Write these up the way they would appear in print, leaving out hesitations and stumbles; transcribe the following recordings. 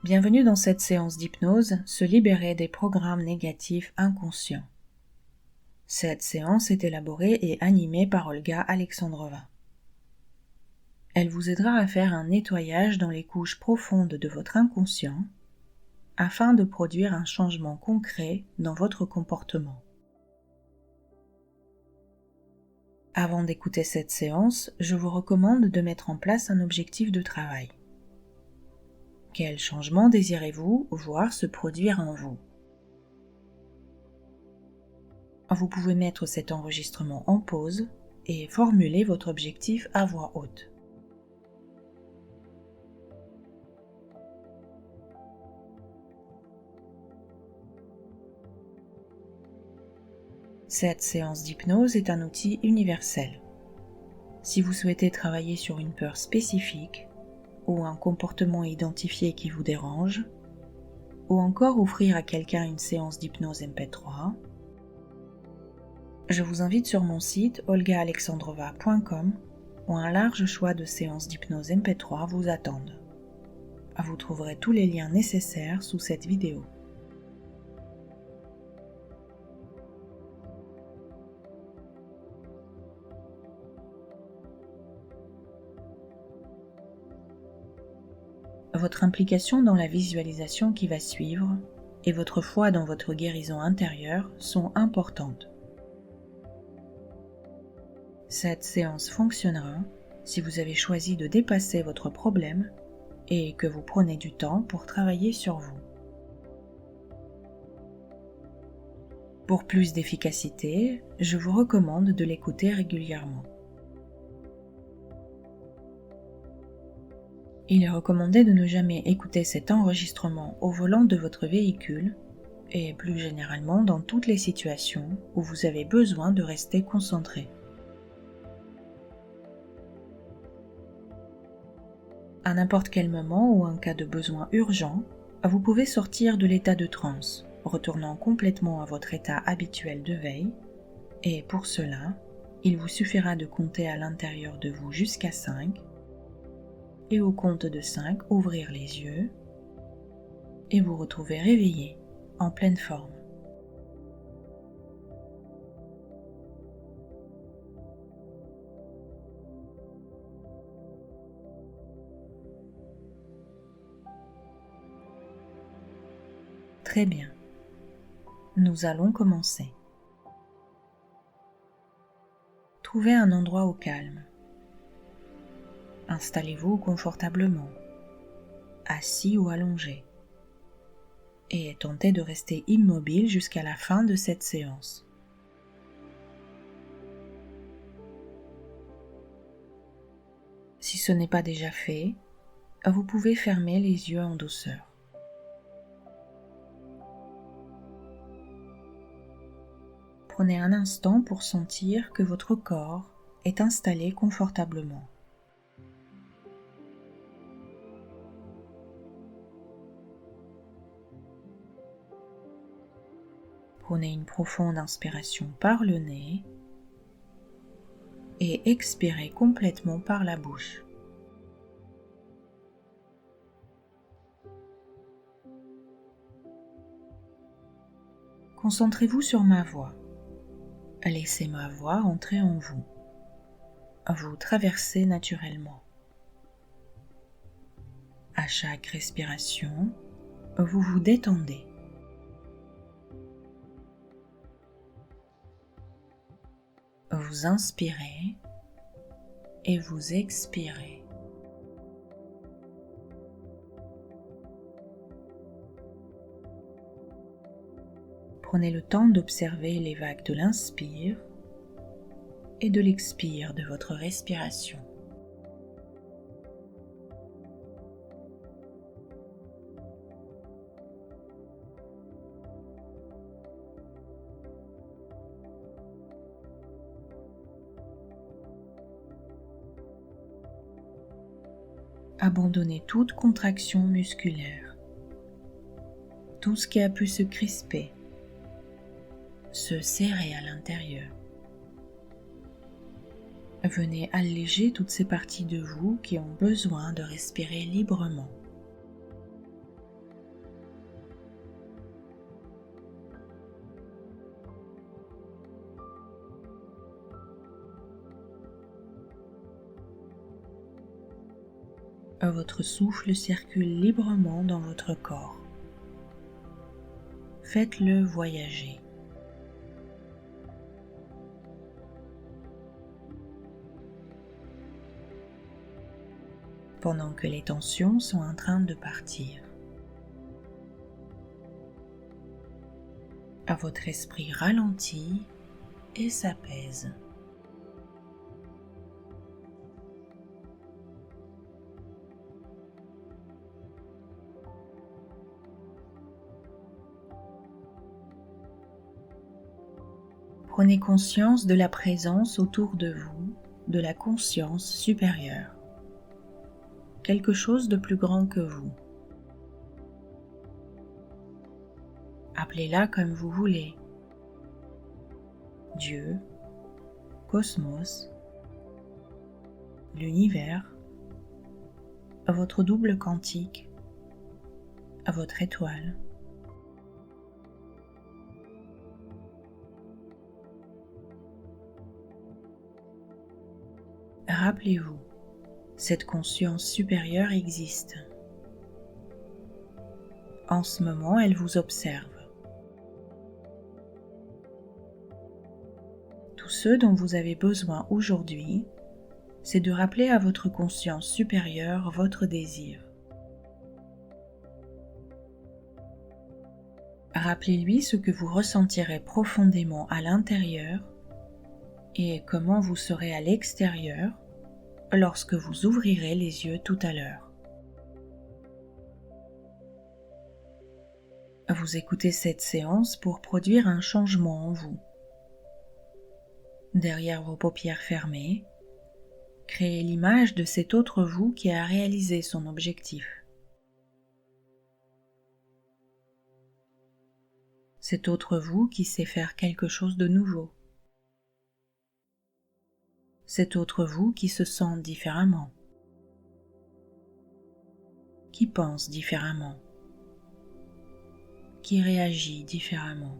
Bienvenue dans cette séance d'hypnose, se libérer des programmes négatifs inconscients. Cette séance est élaborée et animée par Olga Alexandrova. Elle vous aidera à faire un nettoyage dans les couches profondes de votre inconscient afin de produire un changement concret dans votre comportement. Avant d'écouter cette séance, je vous recommande de mettre en place un objectif de travail. Quel changement désirez-vous voir se produire en vous ? Vous pouvez mettre cet enregistrement en pause et formuler votre objectif à voix haute. Cette séance d'hypnose est un outil universel. Si vous souhaitez travailler sur une peur spécifique, ou un comportement identifié qui vous dérange, ou encore offrir à quelqu'un une séance d'hypnose MP3, je vous invite sur mon site olgaalexandrova.com où un large choix de séances d'hypnose MP3 vous attendent. Vous trouverez tous les liens nécessaires sous cette vidéo. Votre implication dans la visualisation qui va suivre et votre foi dans votre guérison intérieure sont importantes. Cette séance fonctionnera si vous avez choisi de dépasser votre problème et que vous prenez du temps pour travailler sur vous. Pour plus d'efficacité, je vous recommande de l'écouter régulièrement. Il est recommandé de ne jamais écouter cet enregistrement au volant de votre véhicule et plus généralement dans toutes les situations où vous avez besoin de rester concentré. À n'importe quel moment ou en cas de besoin urgent, vous pouvez sortir de l'état de transe, retournant complètement à votre état habituel de veille, et pour cela, il vous suffira de compter à l'intérieur de vous jusqu'à 5, et au compte de 5, ouvrir les yeux, et vous retrouver réveillé, en pleine forme. Très bien. Nous allons commencer. Trouvez un endroit au calme. Installez-vous confortablement, assis ou allongé, et tentez de rester immobile jusqu'à la fin de cette séance. Si ce n'est pas déjà fait, vous pouvez fermer les yeux en douceur. Prenez un instant pour sentir que votre corps est installé confortablement. Prenez une profonde inspiration par le nez et expirez complètement par la bouche. Concentrez-vous sur ma voix. Laissez ma voix entrer en vous. Vous traversez naturellement. À chaque respiration, vous vous détendez. Vous inspirez et vous expirez. Prenez le temps d'observer les vagues de l'inspire et de l'expire de votre respiration. Abandonnez toute contraction musculaire, tout ce qui a pu se crisper, se serrer à l'intérieur. Venez alléger toutes ces parties de vous qui ont besoin de respirer librement. Votre souffle circule librement dans votre corps. Faites-le voyager. Pendant que les tensions sont en train de partir. Votre esprit ralentit et s'apaise. Prenez conscience de la présence autour de vous, de la conscience supérieure. Quelque chose de plus grand que vous. Appelez-la comme vous voulez. Dieu, cosmos, l'univers, votre double quantique, votre étoile. Rappelez-vous, cette conscience supérieure existe. En ce moment, elle vous observe. Tout ce dont vous avez besoin aujourd'hui, c'est de rappeler à votre conscience supérieure votre désir. Rappelez-lui ce que vous ressentirez profondément à l'intérieur et comment vous serez à l'extérieur lorsque vous ouvrirez les yeux tout à l'heure. Vous écoutez cette séance pour produire un changement en vous. Derrière vos paupières fermées, créez l'image de cet autre vous qui a réalisé son objectif. Cet autre vous qui sait faire quelque chose de nouveau. Cet autre vous qui se sent différemment, qui pense différemment, qui réagit différemment.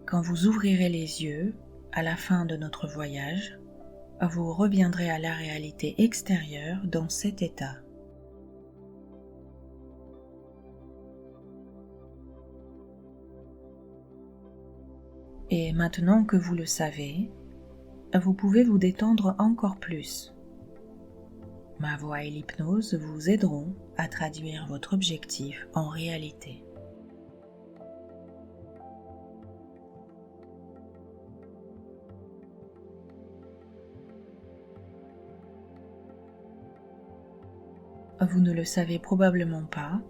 Quand vous ouvrirez les yeux, à la fin de notre voyage, vous reviendrez à la réalité extérieure dans cet état. Et maintenant que vous le savez, vous pouvez vous détendre encore plus. Ma voix et l'hypnose vous aideront à traduire votre objectif en réalité. Vous ne le savez probablement pas,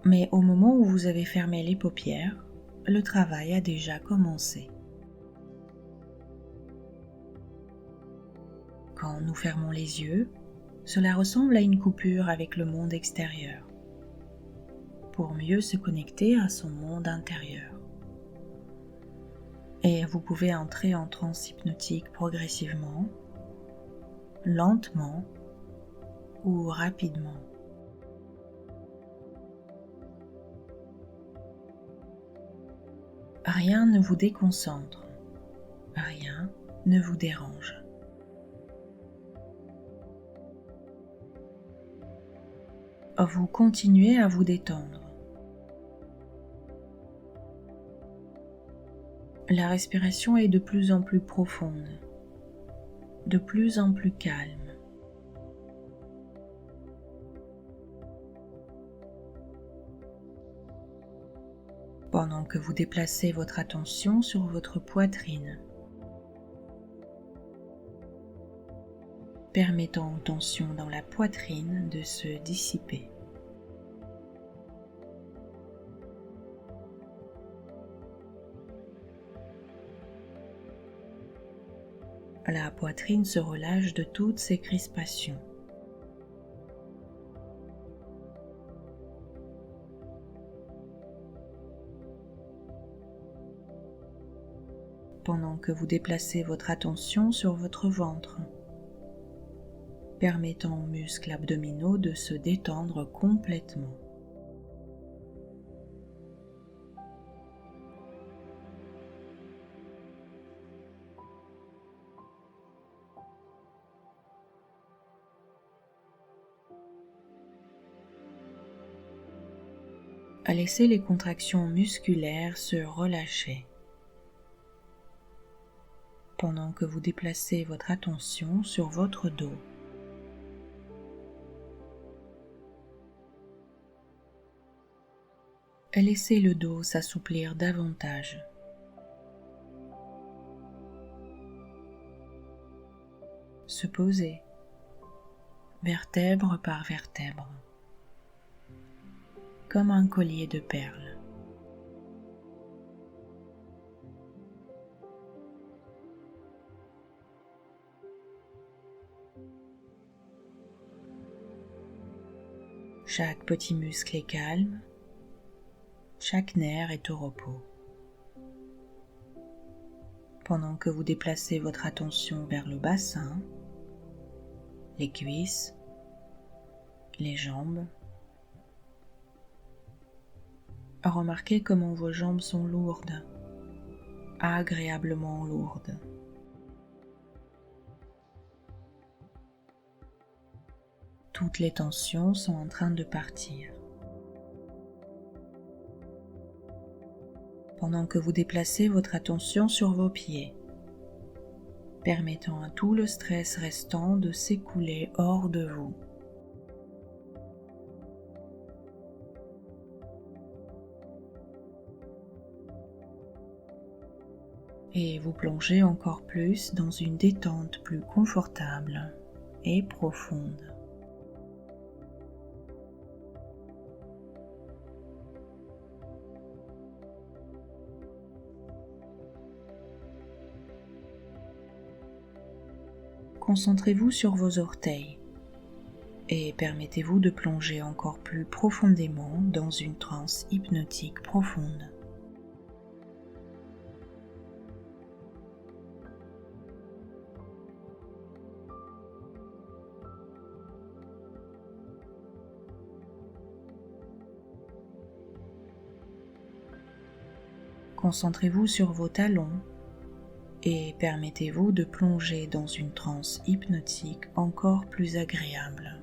mais au moment où vous avez fermé les paupières, le travail a déjà commencé. Quand nous fermons les yeux, cela ressemble à une coupure avec le monde extérieur, pour mieux se connecter à son monde intérieur. Et vous pouvez entrer en transe hypnotique progressivement, lentement ou rapidement. Rien ne vous déconcentre, rien ne vous dérange. Vous continuez à vous détendre. La respiration est de plus en plus profonde, de plus en plus calme. Pendant que vous déplacez votre attention sur votre poitrine, permettant aux tensions dans la poitrine de se dissiper. La poitrine se relâche de toutes ses crispations. Pendant que vous déplacez votre attention sur votre ventre, permettant aux muscles abdominaux de se détendre complètement. Laissez les contractions musculaires se relâcher pendant que vous déplacez votre attention sur votre dos. Laissez le dos s'assouplir davantage. Se poser, vertèbre par vertèbre, comme un collier de perles. Chaque petit muscle est calme, chaque nerf est au repos. Pendant que vous déplacez votre attention vers le bassin, les cuisses, les jambes, remarquez comment vos jambes sont lourdes, agréablement lourdes. Toutes les tensions sont en train de partir. Pendant que vous déplacez votre attention sur vos pieds, permettant à tout le stress restant de s'écouler hors de vous. Et vous plongez encore plus dans une détente plus confortable et profonde. Concentrez-vous sur vos orteils et permettez-vous de plonger encore plus profondément dans une transe hypnotique profonde. Concentrez-vous sur vos talons et permettez-vous de plonger dans une transe hypnotique encore plus agréable,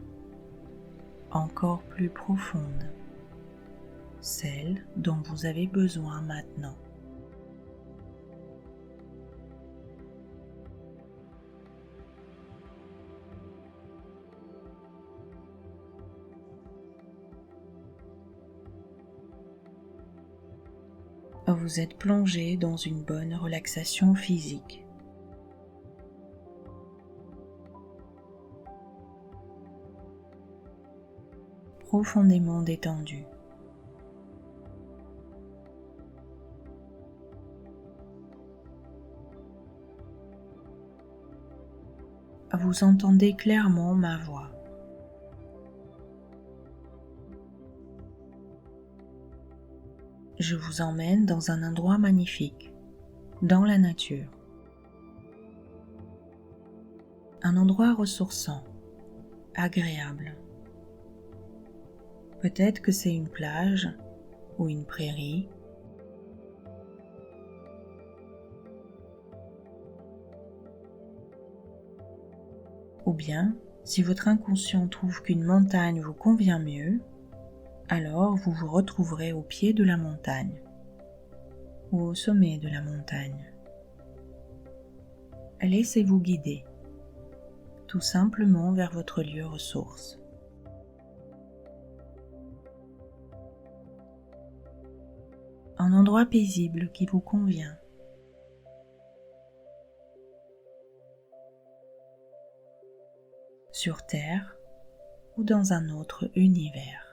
encore plus profonde, celle dont vous avez besoin maintenant. Vous êtes plongé dans une bonne relaxation physique. Profondément détendu. Vous entendez clairement ma voix. Je vous emmène dans un endroit magnifique, dans la nature. Un endroit ressourçant, agréable. Peut-être que c'est une plage ou une prairie. Ou bien, si votre inconscient trouve qu'une montagne vous convient mieux, alors vous vous retrouverez au pied de la montagne ou au sommet de la montagne. Laissez-vous guider, tout simplement vers votre lieu ressource. Un endroit paisible qui vous convient. Sur Terre ou dans un autre univers.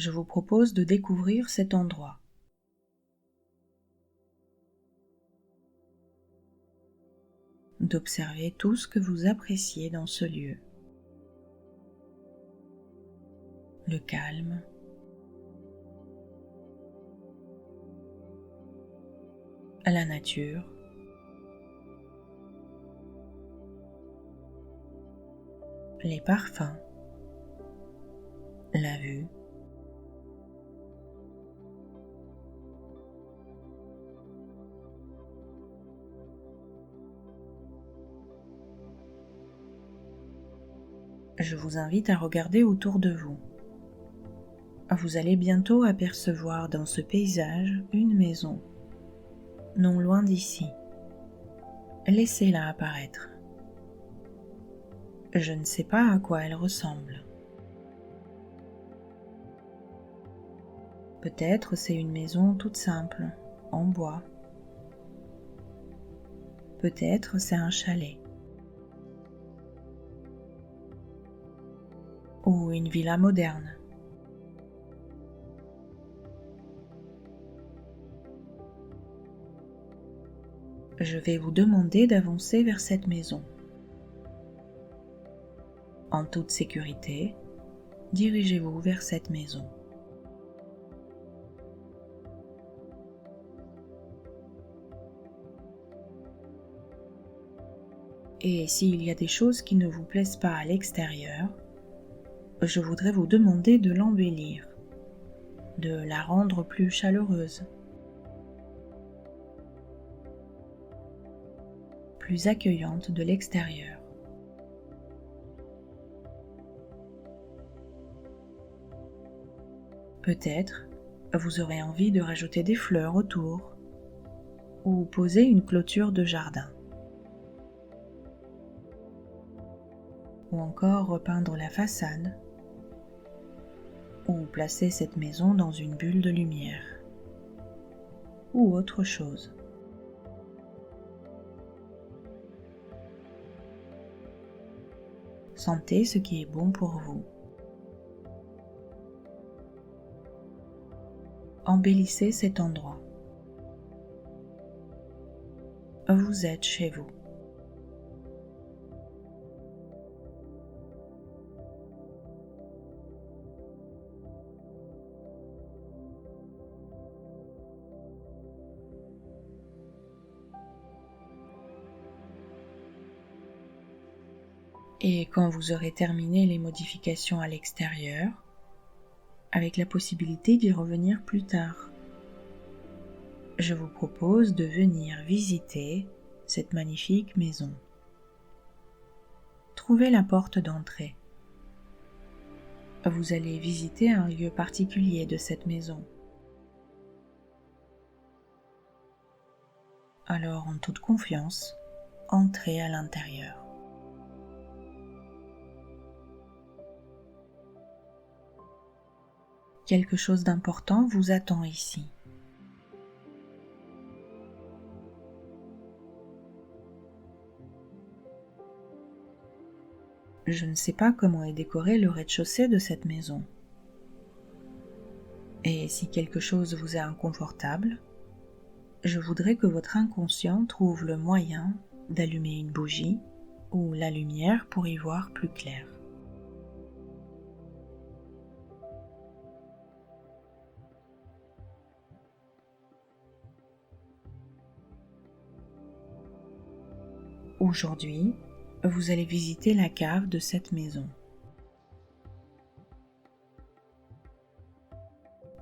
Je vous propose de découvrir cet endroit. D'observer tout ce que vous appréciez dans ce lieu. Le calme, la nature, les parfums, la vue, Je vous invite à regarder autour de vous. Vous allez bientôt apercevoir dans ce paysage une maison, non loin d'ici. Laissez-la apparaître. Je ne sais pas à quoi elle ressemble. Peut-être c'est une maison toute simple, en bois. Peut-être c'est un chalet. Ou une villa moderne. Je vais vous demander d'avancer vers cette maison. En toute sécurité, dirigez-vous vers cette maison. Et s'il y a des choses qui ne vous plaisent pas à l'extérieur, je voudrais vous demander de l'embellir, de la rendre plus chaleureuse, plus accueillante de l'extérieur. Peut-être vous aurez envie de rajouter des fleurs autour ou poser une clôture de jardin. Ou encore repeindre la façade ou placer cette maison dans une bulle de lumière ou autre chose. Sentez ce qui est bon pour vous. Embellissez cet endroit. Vous êtes chez vous. Et quand vous aurez terminé les modifications à l'extérieur, avec la possibilité d'y revenir plus tard, je vous propose de venir visiter cette magnifique maison. Trouvez la porte d'entrée. Vous allez visiter un lieu particulier de cette maison. Alors, en toute confiance, entrez à l'intérieur. Quelque chose d'important vous attend ici. Je ne sais pas comment est décoré le rez-de-chaussée de cette maison. Et si quelque chose vous est inconfortable, je voudrais que votre inconscient trouve le moyen d'allumer une bougie ou la lumière pour y voir plus clair. Aujourd'hui, vous allez visiter la cave de cette maison.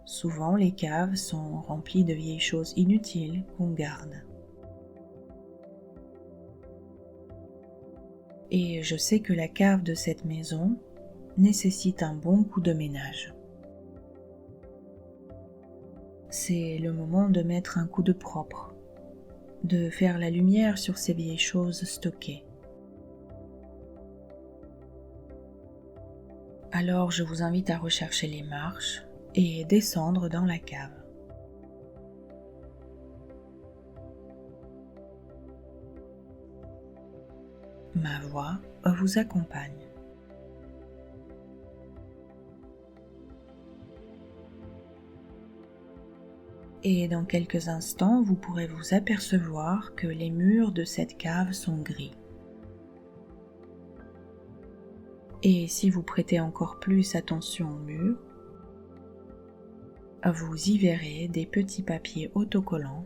Souvent, les caves sont remplies de vieilles choses inutiles qu'on garde. Et je sais que la cave de cette maison nécessite un bon coup de ménage. C'est le moment de mettre un coup de propre, de faire la lumière sur ces vieilles choses stockées. Alors je vous invite à rechercher les marches et descendre dans la cave. Ma voix vous accompagne. Et dans quelques instants, vous pourrez vous apercevoir que les murs de cette cave sont gris. Et si vous prêtez encore plus attention aux murs, vous y verrez des petits papiers autocollants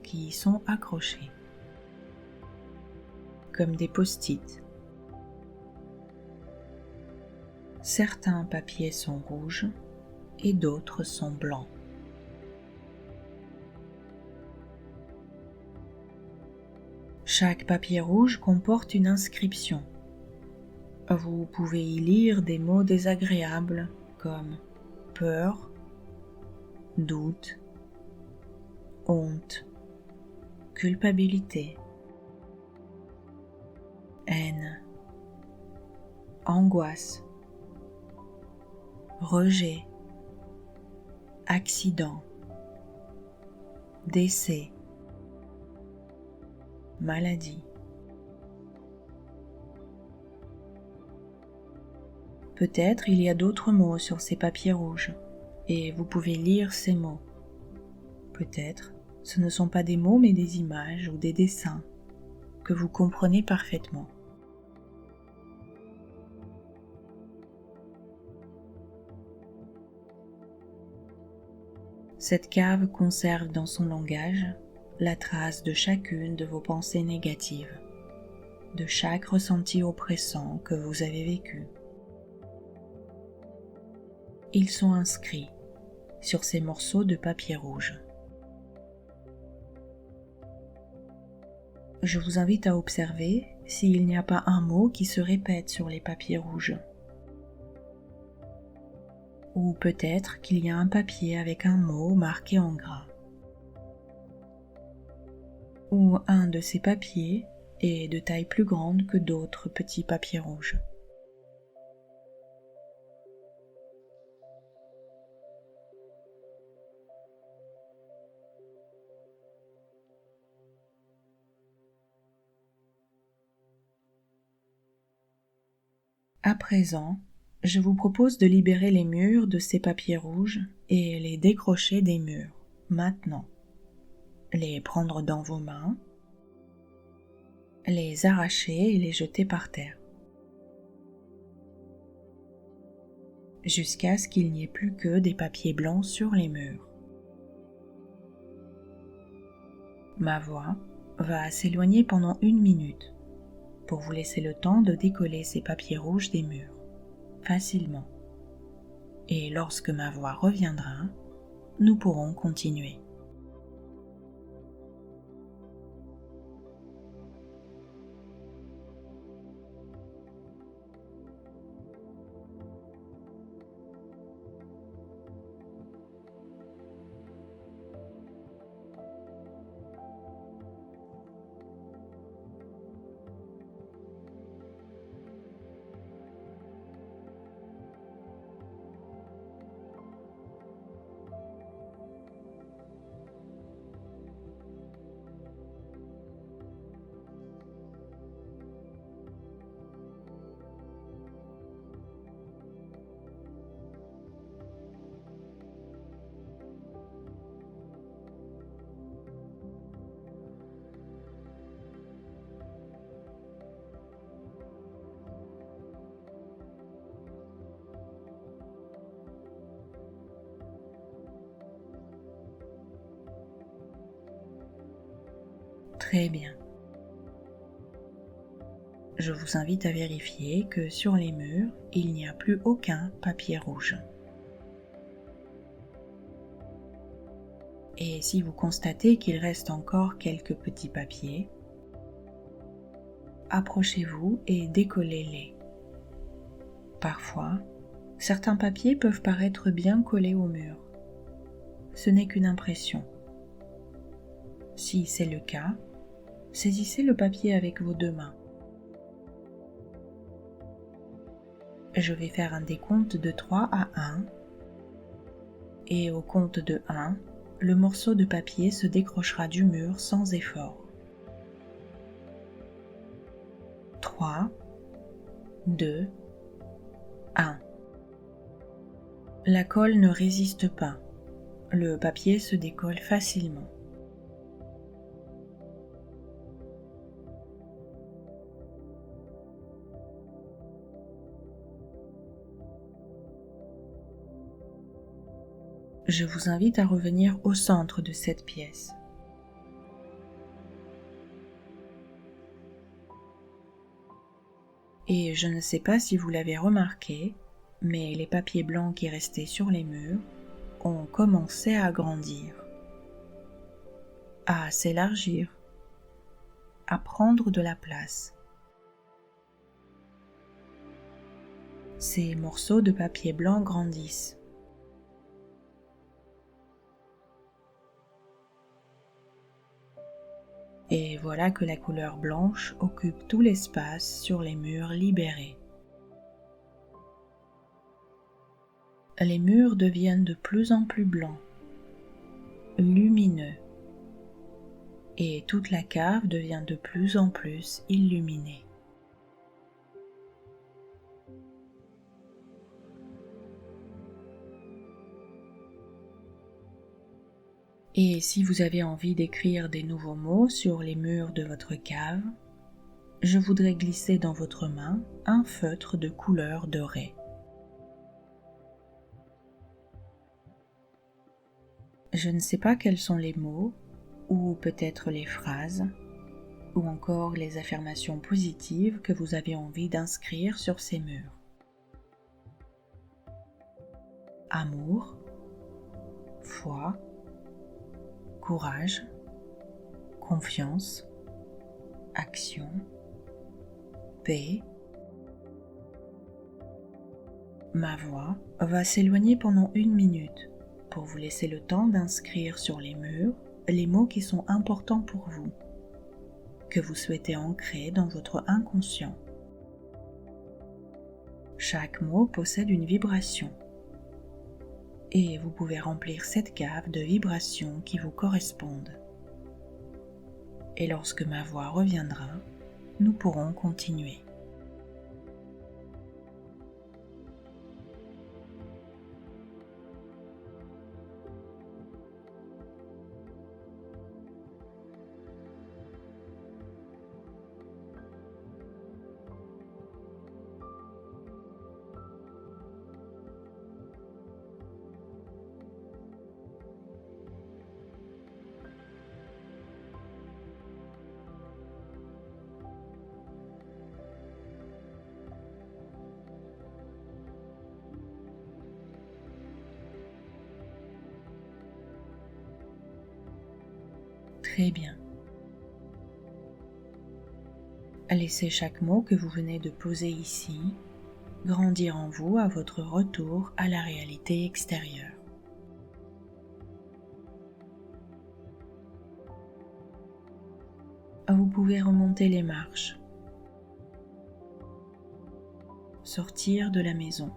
qui y sont accrochés, comme des post-it. Certains papiers sont rouges et d'autres sont blancs. Chaque papier rouge comporte une inscription. Vous pouvez y lire des mots désagréables comme peur, doute, honte, culpabilité, haine, angoisse, rejet, accident, décès, maladie. Peut-être il y a d'autres mots sur ces papiers rouges et vous pouvez lire ces mots. Peut-être ce ne sont pas des mots mais des images ou des dessins que vous comprenez parfaitement. Cette cave conserve dans son langage la trace de chacune de vos pensées négatives, de chaque ressenti oppressant que vous avez vécu. Ils sont inscrits sur ces morceaux de papier rouge. Je vous invite à observer s'il n'y a pas un mot qui se répète sur les papiers rouges. Ou peut-être qu'il y a un papier avec un mot marqué en gras. Ou un de ces papiers est de taille plus grande que d'autres petits papiers rouges. À présent, je vous propose de libérer les murs de ces papiers rouges et les décrocher des murs, maintenant. Les prendre dans vos mains, les arracher et les jeter par terre. Jusqu'à ce qu'il n'y ait plus que des papiers blancs sur les murs. Ma voix va s'éloigner pendant 1 minute pour vous laisser le temps de décoller ces papiers rouges des murs, facilement. Et lorsque ma voix reviendra, nous pourrons continuer. Très bien. Je vous invite à vérifier que sur les murs, il n'y a plus aucun papier rouge. Et si vous constatez qu'il reste encore quelques petits papiers, approchez-vous et décollez-les. Parfois, certains papiers peuvent paraître bien collés au mur. Ce n'est qu'une impression. Si c'est le cas, saisissez le papier avec vos 2 mains. Je vais faire un décompte de 3 à 1 et au compte de 1, le morceau de papier se décrochera du mur sans effort. 3, 2, 1. La colle ne résiste pas. Le papier se décolle facilement. Je vous invite à revenir au centre de cette pièce. Et je ne sais pas si vous l'avez remarqué, mais les papiers blancs qui restaient sur les murs ont commencé à grandir, à s'élargir, à prendre de la place. ces morceaux de papier blanc grandissent. Et voilà que la couleur blanche occupe tout l'espace sur les murs libérés. Les murs deviennent de plus en plus blancs, lumineux, et toute la cave devient de plus en plus illuminée. Et si vous avez envie d'écrire des nouveaux mots sur les murs de votre cave, je voudrais glisser dans votre main un feutre de couleur dorée. Je ne sais pas quels sont les mots, ou peut-être les phrases, ou encore les affirmations positives que vous avez envie d'inscrire sur ces murs. Amour, foi, courage, confiance, action, paix. Ma voix va s'éloigner pendant 1 minute pour vous laisser le temps d'inscrire sur les murs les mots qui sont importants pour vous, que vous souhaitez ancrer dans votre inconscient. Chaque mot possède une vibration et vous pouvez remplir cette cave de vibrations qui vous correspondent. Et lorsque ma voix reviendra, nous pourrons continuer. Très bien. Laissez chaque mot que vous venez de poser ici grandir en vous à votre retour à la réalité extérieure. Vous pouvez remonter les marches, sortir de la maison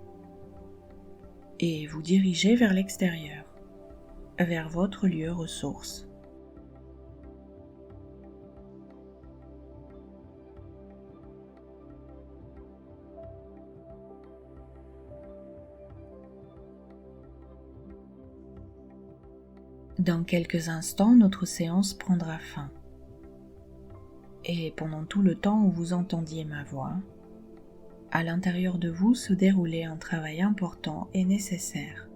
et vous diriger vers l'extérieur, vers votre lieu ressource. Dans quelques instants, notre séance prendra fin. Et pendant tout le temps où vous entendiez ma voix, à l'intérieur de vous se déroulait un travail important et nécessaire.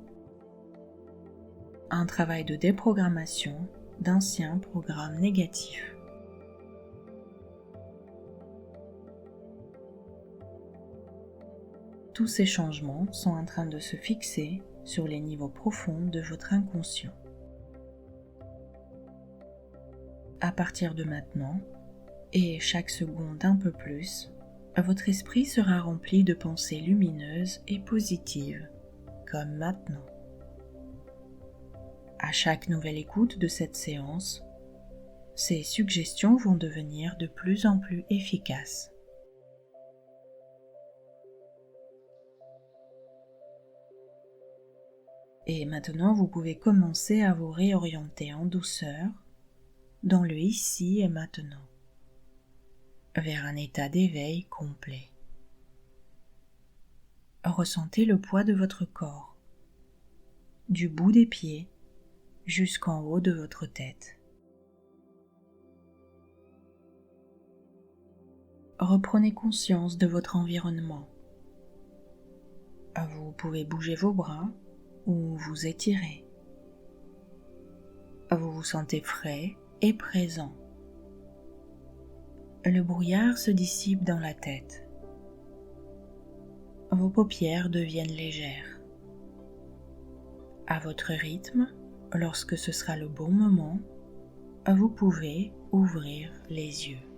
Un travail de déprogrammation d'anciens programmes négatifs. Tous ces changements sont en train de se fixer sur les niveaux profonds de votre inconscient. À partir de maintenant, et chaque seconde un peu plus, votre esprit sera rempli de pensées lumineuses et positives, comme maintenant. À chaque nouvelle écoute de cette séance, ces suggestions vont devenir de plus en plus efficaces. Et maintenant, vous pouvez commencer à vous réorienter en douceur dans le ici et maintenant, vers un état d'éveil complet. Ressentez le poids de votre corps, du bout des pieds jusqu'en haut de votre tête. Reprenez conscience de votre environnement. Vous pouvez bouger vos bras ou vous étirer. Vous vous sentez frais et présent. Le brouillard se dissipe dans la tête. Vos paupières deviennent légères. À votre rythme, lorsque ce sera le bon moment, vous pouvez ouvrir les yeux.